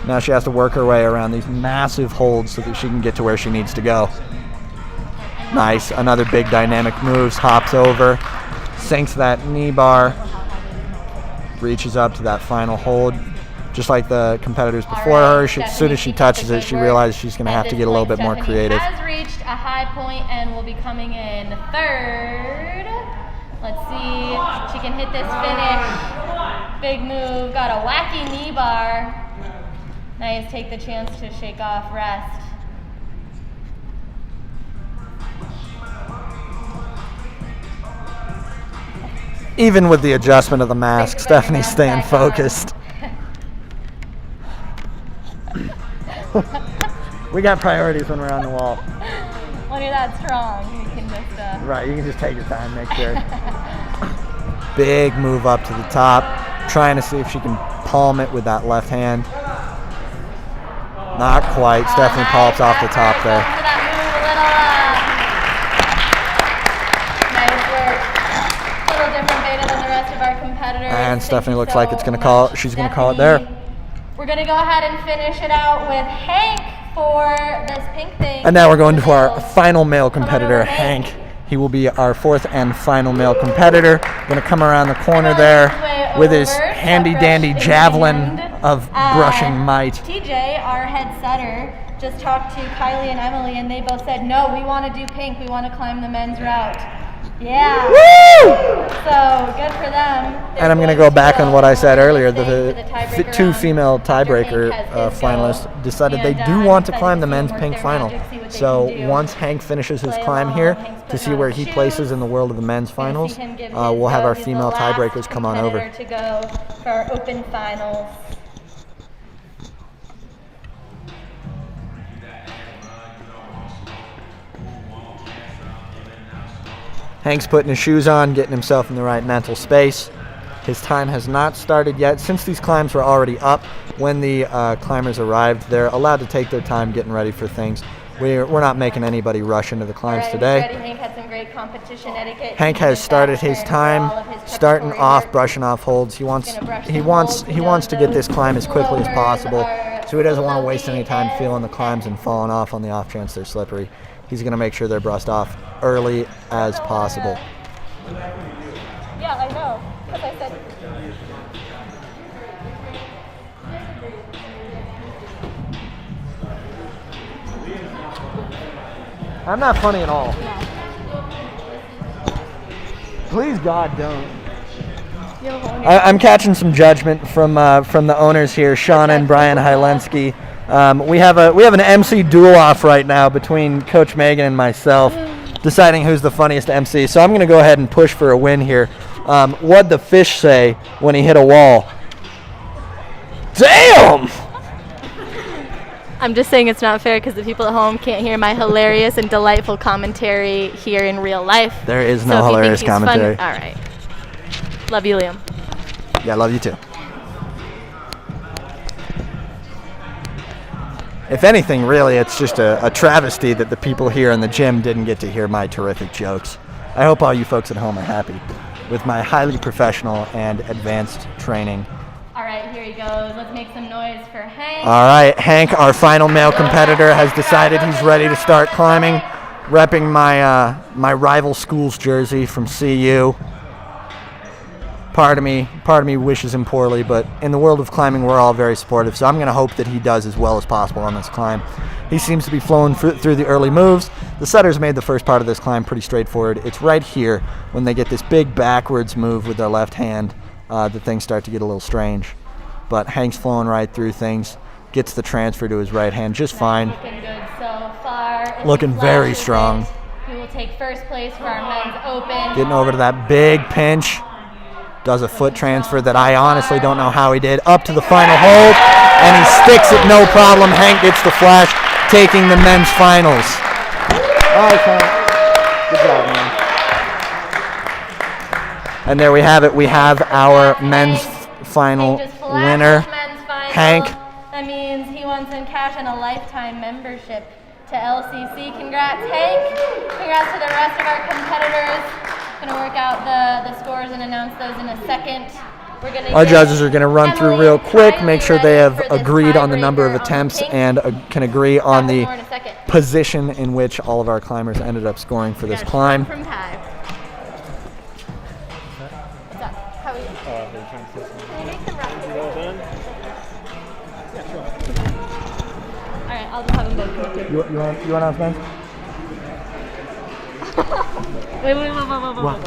Now she has to work her way around these massive holds so that she can get to where she needs to go. Nice. Another big dynamic moves. Hops over. Sinks that knee bar. Reaches up to that final hold. Just like the competitors before her, as soon as she touches it, she realizes she's going to have to get a little bit more creative. Has reached a high point and will be coming in third. Let's see if she can hit this finish. Big move. Got a wacky knee bar. Nice. Take the chance to shake off rest. Even with the adjustment of the mask, Stephanie's staying focused. We got priorities when we're on the wall. When you're that strong, you can just... Right, you can just take your time, make sure. Big move up to the top. Trying to see if she can palm it with that left hand. Not quite. Stephanie pops off the top there. And Stephanie looks like it's going to call. She's going to call it there. We're going to go ahead and finish it out with Hank for this pink thing. And now we're going to our final male competitor, Hank. He will be our fourth and final male competitor. Going to come around the corner there with his handy-dandy javelin of brushing might. TJ, our head setter, just talked to Kylie and Emily, and they both said, no, we want to do pink. We want to climb the men's route. Yeah. Woo! So good for them. And I'm going to go back on what I said earlier. The two female tiebreaker finalists decided they do want to climb the men's pink final. So once Hank finishes his climb here to see where he places in the world of the men's finals, we'll have our female tiebreakers come on over. To go for our open finals. Hank's putting his shoes on, getting himself in the right mental space. His time has not started yet. Since these climbs were already up, when the climbers arrived, they're allowed to take their time getting ready for things. We're not making anybody rush into the climbs today. Hank had some great competition etiquette. Hank has started his time, starting off, brushing off holds. He wants to get this climb as quickly as possible, so he doesn't want to waste any time feeling the climbs and falling off on the off chance they're slippery. He's going to make sure they're brushed off early as possible. Yeah, I know. As I said. I'm not funny at all. Please, God, don't. I'm catching some judgment from the owners here, Shauna and Brian Hylensky. We have an MC duel-off right now between Coach Megan and myself, deciding who's the funniest MC. So I'm going to go ahead and push for a win here. What'd the fish say when he hit a wall? Damn! I'm just saying it's not fair because the people at home can't hear my hilarious and delightful commentary here in real life. There is no hilarious commentary. All right. Love you, Liam. Yeah, love you too. If anything, really, it's just a travesty that the people here in the gym didn't get to hear my terrific jokes. I hope all you folks at home are happy with my highly professional and advanced training. All right, here he goes. Let's make some noise for Hank. All right, Hank, our final male competitor, has decided he's ready to start climbing, repping my rival school's jersey from CU. Part of me wishes him poorly, but in the world of climbing, we're all very supportive, so I'm going to hope that he does as well as possible on this climb. He seems to be flowing through the early moves. The setters made the first part of this climb pretty straightforward. It's right here when they get this big backwards move with their left hand that things start to get a little strange. But Hank's flowing right through things, gets the transfer to his right hand just fine. Looking good so far. Looking very strong. He will take first place for our men's open. Getting over to that big pinch. Does a foot transfer that I honestly don't know how he did. Up to the final hold, and he sticks it no problem. Hank gets the flash, taking the men's finals. All right, Hank. Good job, man. And there we have it. We have our men's final winner, Hank. That means he won some cash and a lifetime membership to LCC. Congrats, Hank. Congrats to the rest of our competitors. Going to work out the scores and announce those in a second. Our judges are going to run through real quick, make sure they have agreed on the number of attempts and can agree on the position in which all of our climbers ended up scoring for this climb. From Kai. What's up? How are you? Can you make some rock? All right, I'll just have them both go too. You want to announce men's? Wait. What?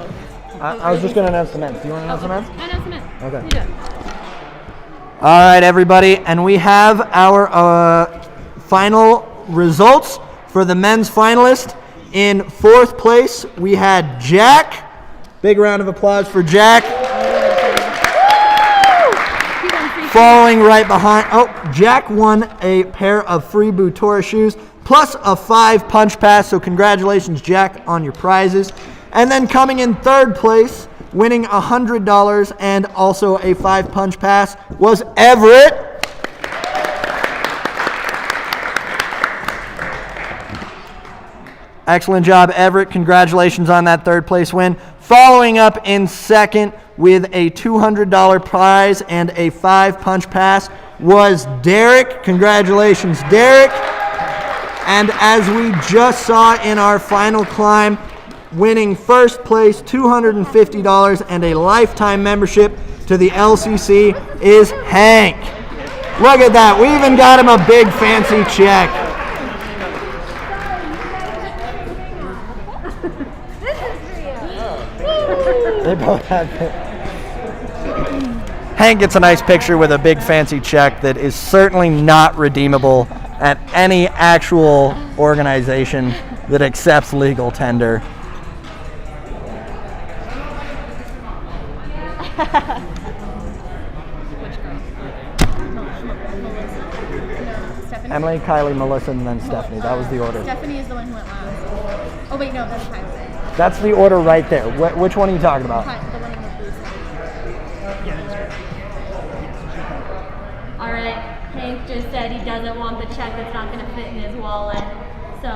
I was just going to announce the men's. Do you want to announce the men's? Announce the men's. Okay. You do it. All right, everybody, and we have our final results for the men's finalist. In 4th place, we had Jack. Big round of applause for Jack. Following right behind, Jack won a pair of free Butora shoes plus a 5 punch pass, so congratulations, Jack, on your prizes. And then coming in 3rd place, winning $100 and also a 5 punch pass, was Everett. Excellent job, Everett. Congratulations on that 3rd place win. Following up in 2nd with a $200 prize and a 5 punch pass was Derek. Congratulations, Derek. And as we just saw in our final climb, winning 1st place, $250 and a lifetime membership to the LCC is Hank. Look at that. We even got him a big fancy check. They both have it. Hank gets a nice picture with a big fancy check that is certainly not redeemable at any actual organization that accepts legal tender. Emily, Kylie, Melissa, and then Stephanie. That was the order. Stephanie is the one who went last. Oh wait, no, that's Kylie. That's the order right there. Which one are you talking about? The one in the blue side. All right, Hank just said he doesn't want the check that's not going to fit in his wallet. So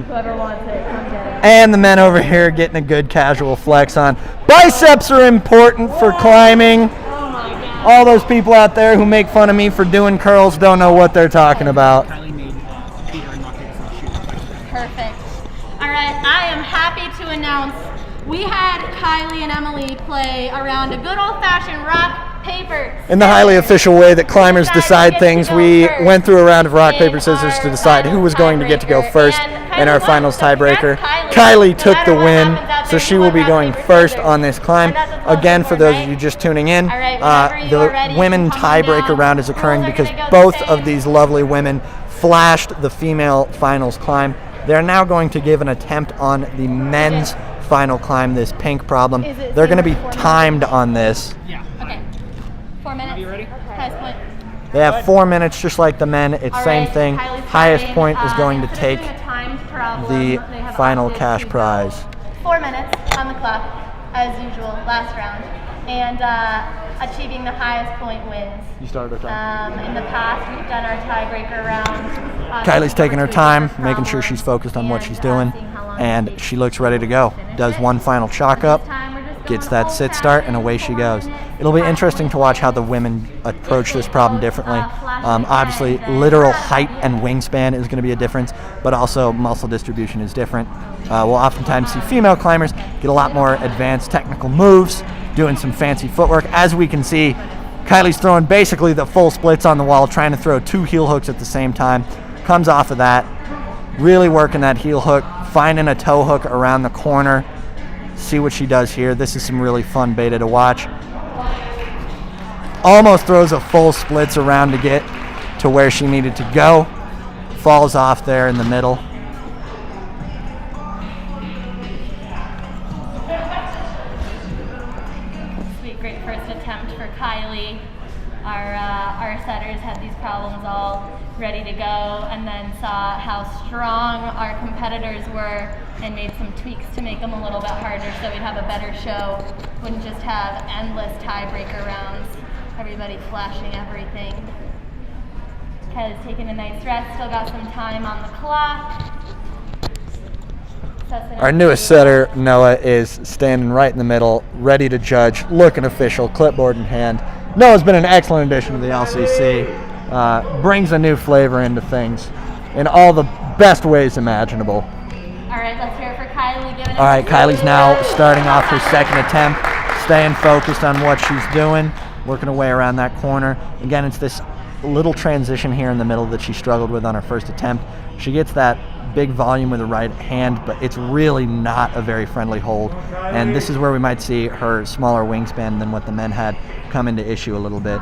whoever wants it, come get it. And the men over here getting a good casual flex on. Biceps are important for climbing. Oh my God. All those people out there who make fun of me for doing curls don't know what they're talking about. Perfect. All right, I am happy to announce we had Kylie and Emily play around a good old-fashioned rock, paper, In the highly official way that climbers decide things, we went through a round of rock, paper, scissors to decide who was going to get to go first in our finals tiebreaker. Kylie took the win, so she will be going first on this climb. Again, for those of you just tuning in, the women tiebreaker round is occurring because both of these lovely women flashed the female finals climb. They're now going to give an attempt on the men's final climb, this pink problem. They're going to be timed on this. Yeah. Okay. 4 minutes. Are you ready? Highest point. They have 4 minutes, just like the men. It's same thing. Highest point is going to take the final cash prize. 4 minutes on the clock, as usual, last round. And achieving the highest point wins. You started our time. In the past, we've done our tiebreaker round. Kylie's taking her time, making sure she's focused on what she's doing, and she looks ready to go. Does one final chalk up, gets that sit start, and away she goes. It'll be interesting to watch how the women approach this problem differently. Obviously, literal height and wingspan is going to be a difference, but also muscle distribution is different. We'll oftentimes see female climbers get a lot more advanced technical moves, doing some fancy footwork. As we can see, Kylie's throwing basically the full splits on the wall, trying to throw 2 heel hooks at the same time. Comes off of that, really working that heel hook, finding a toe hook around the corner. See what she does here. This is some really fun beta to watch. Almost throws a full splits around to get to where she needed to go. Falls off there in the middle. Sweet, great first attempt for Kylie. Our setters had these problems all ready to go, and then saw how strong our competitors were and made some tweaks to make them a little bit harder so we'd have a better show. Wouldn't just have endless tiebreaker rounds, everybody flashing everything. Kylie's taking a nice rest, still got some time on the clock. Our newest setter, Noah, is standing right in the middle, ready to judge, looking official, clipboard in hand. Noah's been an excellent addition to the LCC. Brings a new flavor into things in all the best ways imaginable. All right, let's hear it for Kylie. All right, Kylie's now starting off her second attempt, staying focused on what she's doing, working her way around that corner. Again, it's this little transition here in the middle that she struggled with on her first attempt. She gets that big volume with the right hand, but it's really not a very friendly hold. And this is where we might see her smaller wingspan than what the men had come into issue a little bit.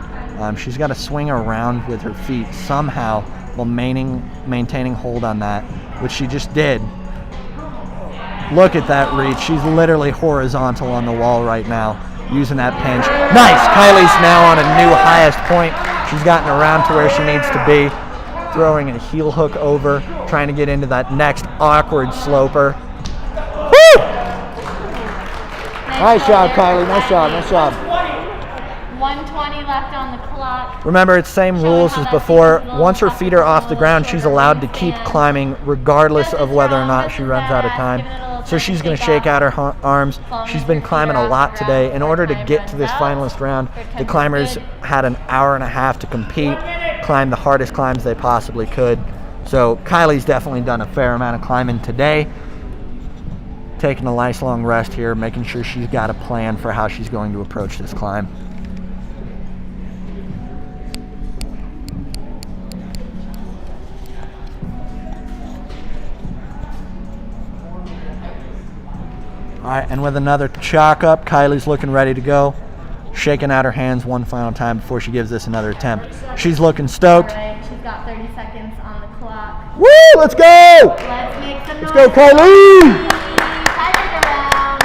She's got to swing around with her feet somehow while maintaining hold on that, which she just did. Look at that reach. She's literally horizontal on the wall right now, using that pinch. Nice! Kylie's now on a new highest point. She's gotten around to where she needs to be, throwing a heel hook over, trying to get into that next awkward sloper. Woo! Nice job, Kylie. Nice job, nice job. 120 left on the clock. Remember, it's same rules as before. Once her feet are off the ground, she's allowed to keep climbing regardless of whether or not she runs out of time. So she's going to shake out her arms. She's been climbing a lot today. In order to get to this finalist round, the climbers had an hour and a half to compete, climb the hardest climbs they possibly could. So Kylie's definitely done a fair amount of climbing today. Taking a nice long rest here, making sure she's got a plan for how she's going to approach this climb. All right, and with another chalk up, Kylie's looking ready to go. Shaking out her hands one final time before she gives this another attempt. She's looking stoked. All right, she's got 30 seconds on the clock. Woo, let's go! Let's make some noise. Let's go, Kylie! Tiebreaker round.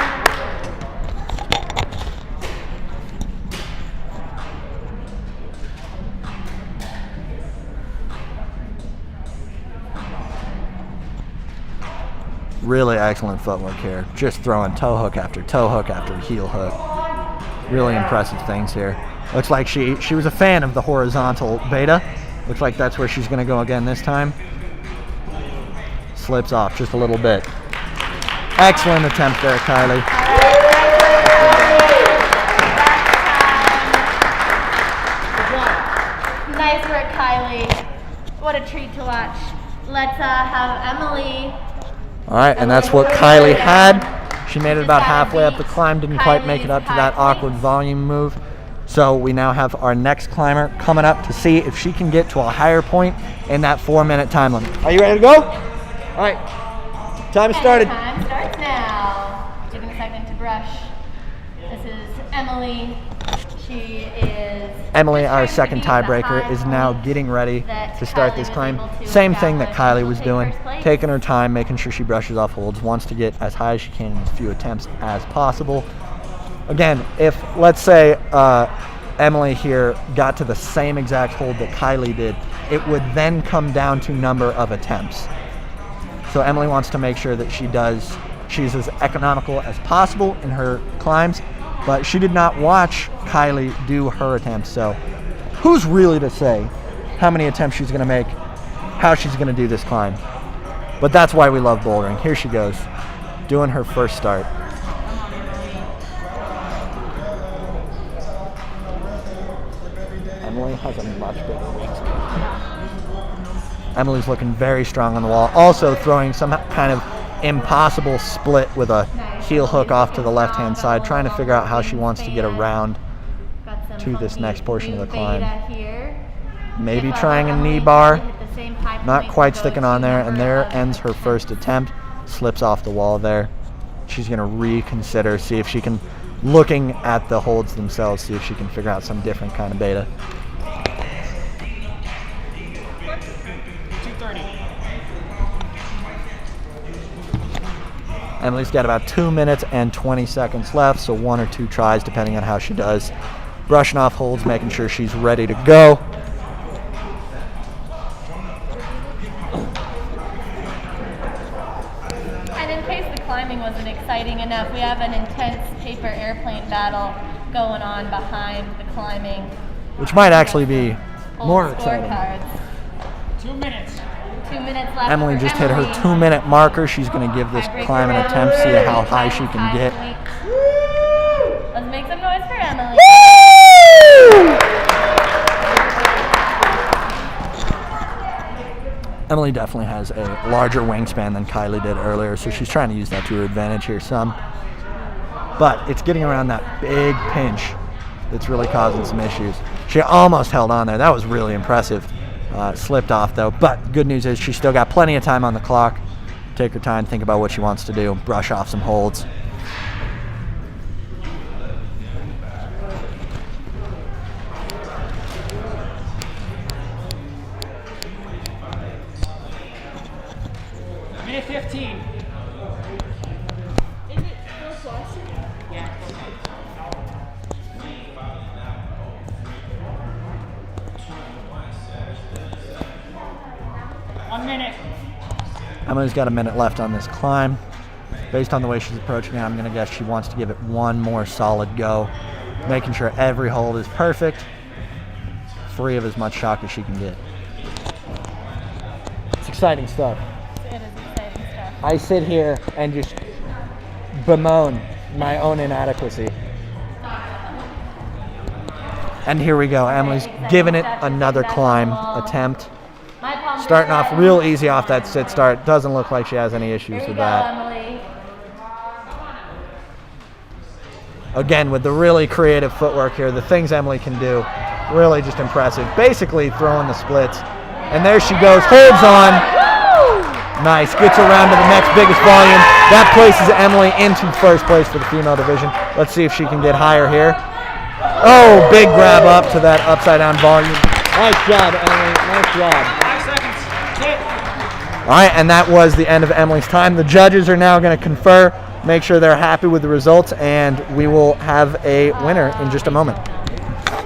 Really excellent footwork here. Just throwing toe hook after heel hook. Really impressive things here. Looks like she was a fan of the horizontal beta. Looks like that's where she's going to go again this time. Slips off just a little bit. Excellent attempt there, Kylie. Nice work, Kylie. What a treat to watch. Let's have Emily. All right, and that's what Kylie had. She made it about halfway up the climb, didn't quite make it up to that awkward volume move. So we now have our next climber coming up to see if she can get to a higher point in that 4-minute time limit. Are you ready to go? All right, time started. Time starts now. Give me a second to brush. This is Emily. She is... Emily, our second tiebreaker, is now getting ready to start this climb. Same thing that Kylie was doing, taking her time, making sure she brushes off holds, wants to get as high as she can in as few attempts as possible. Again, if, let's say, Emily here got to the same exact hold that Kylie did, it would then come down to number of attempts. So Emily wants to make sure that she's as economical as possible in her climbs, but she did not watch Kylie do her attempts, so who's really to say how many attempts she's going to make, how she's going to do this climb? But that's why we love bouldering. Here she goes, doing her first start. Emily has a much bigger wingspan. Emily's looking very strong on the wall, also throwing some kind of impossible split with a heel hook off to the left-hand side, trying to figure out how she wants to get around to this next portion of the climb. Maybe trying a knee bar, not quite sticking on there, and there ends her first attempt. Slips off the wall there. She's going to reconsider, see if she can, looking at the holds themselves, see if she can figure out some different kind of beta. 230. Emily's got about 2 minutes and 20 seconds left, so 1 or 2 tries depending on how she does. Brushing off holds, making sure she's ready to go. And in case the climbing wasn't exciting enough, we have an intense paper airplane battle going on behind the climbing. Which might actually be more Old exciting. scorecards. 2 minutes. 2 minutes left. Emily just hit her 2-minute marker. She's going to give this climb an attempt, see how high she can get. Let's make some noise for Emily. Emily definitely has a larger wingspan than Kylie did earlier, so she's trying to use that to her advantage here some. But it's getting around that big pinch that's really causing some issues. She almost held on there. That was really impressive. Slipped off though, but good news is she's still got plenty of time on the clock. Take her time, think about what she wants to do, brush off some holds. Minute 15. Is it still close? Yeah. 1 minute. Emily's got a minute left on this climb. Based on the way she's approaching it, I'm going to guess she wants to give it one more solid go, making sure every hold is perfect, free of as much shock as she can get. It's exciting stuff. It is exciting stuff. I sit here and just bemoan my own inadequacy. And here we go. Emily's giving it another climb attempt. Starting off real easy off that sit start. Doesn't look like she has any issues with that. Emily. Again, with the really creative footwork here, the things Emily can do, really just impressive. Basically throwing the splits. And there she goes, holds on. Nice, gets around to the next biggest volume. That places Emily into first place for the female division. Let's see if she can get higher here. Oh, big grab up to that upside down volume. Nice job, Emily, nice job. 5 seconds. Hit. All right, and that was the end of Emily's time. The judges are now going to confer, make sure they're happy with the results, and we will have a winner in just a moment.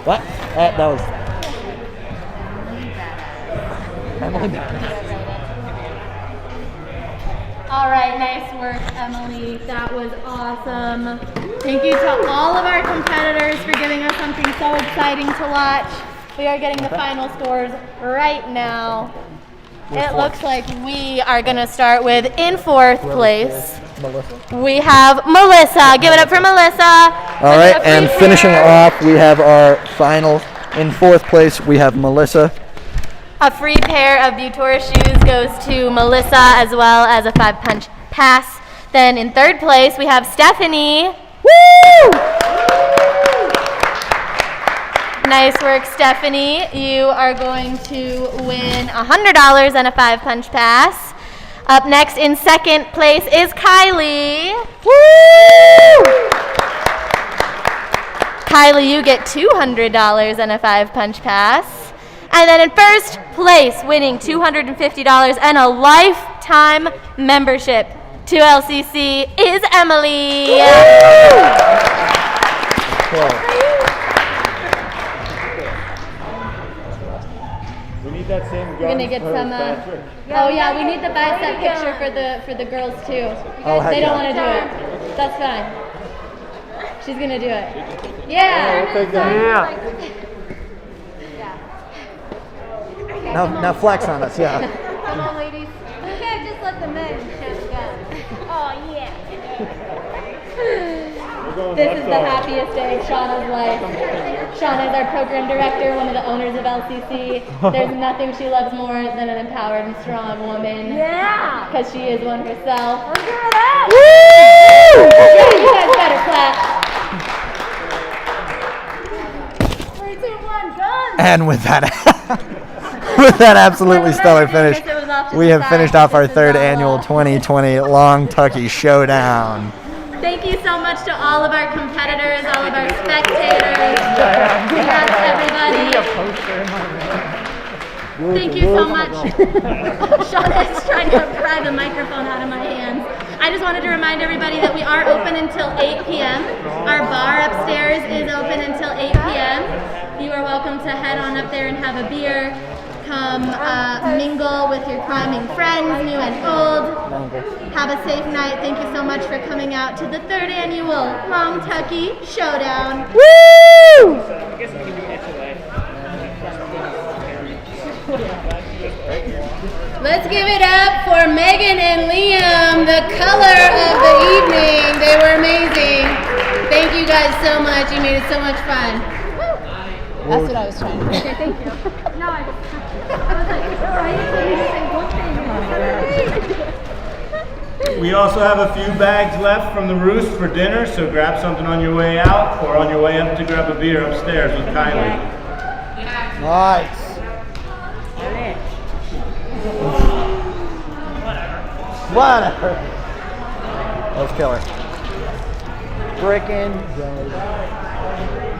What? That was Emily Badass. All right, nice work, Emily. That was awesome. Thank you to all of our competitors for giving us something so exciting to watch. We are getting the final scores right now. It looks like we are going to start with, in fourth place, we have Melissa. Give it up for Melissa. All right, and finishing off, we have our final. In fourth place, we have Melissa. A free pair of Butora shoes goes to Melissa, as well as a 5-punch pass. Then in third place, we have Stephanie. Woo! Nice work, Stephanie. You are going to win $100 and a 5-punch pass. Up next in second place is Kylie. Woo! Kylie, you get $200 and a 5-punch pass. And then in first place, winning $250 and a lifetime membership to LCC is Emily. We need that same gun. We're gonna get some. Oh yeah, we need the bicep picture for the girls too. Oh, heck They don't yeah. want to do it. That's fine. She's gonna do it. Yeah. I'll take that. Now flex on us, yeah. Come on, ladies. You can't just let the men show the gun. Oh, yeah. This is the happiest day of Shauna's life. Shauna is our program director, one of the owners of LCC. There's nothing she loves more than an empowered and strong woman. Yeah. Because she is one herself. Let's hear it out. Yeah, you guys better clap. 3, 2, 1, gun. And with that, with that absolutely stellar finish, we have finished off our third annual 2020 Longtucky Showdown. Thank you so much to all of our competitors, all of our spectators. Yes, everybody. Thank you so much. Shauna is trying to pry the microphone out of my hands. I just wanted to remind everybody that we are open until 8 p.m. Our bar upstairs is open until 8 p.m. You are welcome to head on up there and have a beer. Come mingle with your climbing friends, new and old. Have a safe night. Thank you so much for coming out to the 3rd annual Longtucky Showdown. Woo! Let's give color of the evening. They were amazing. Thank you guys so much. You made it so much fun. That's what I was trying to say. Thank you. No, I was like, I need to say one thing. We also have a few bags left from the roost for dinner, so grab something on your way out or on your way up to grab a beer upstairs with Kylie. Nice. Whatever. That was killer. Frickin'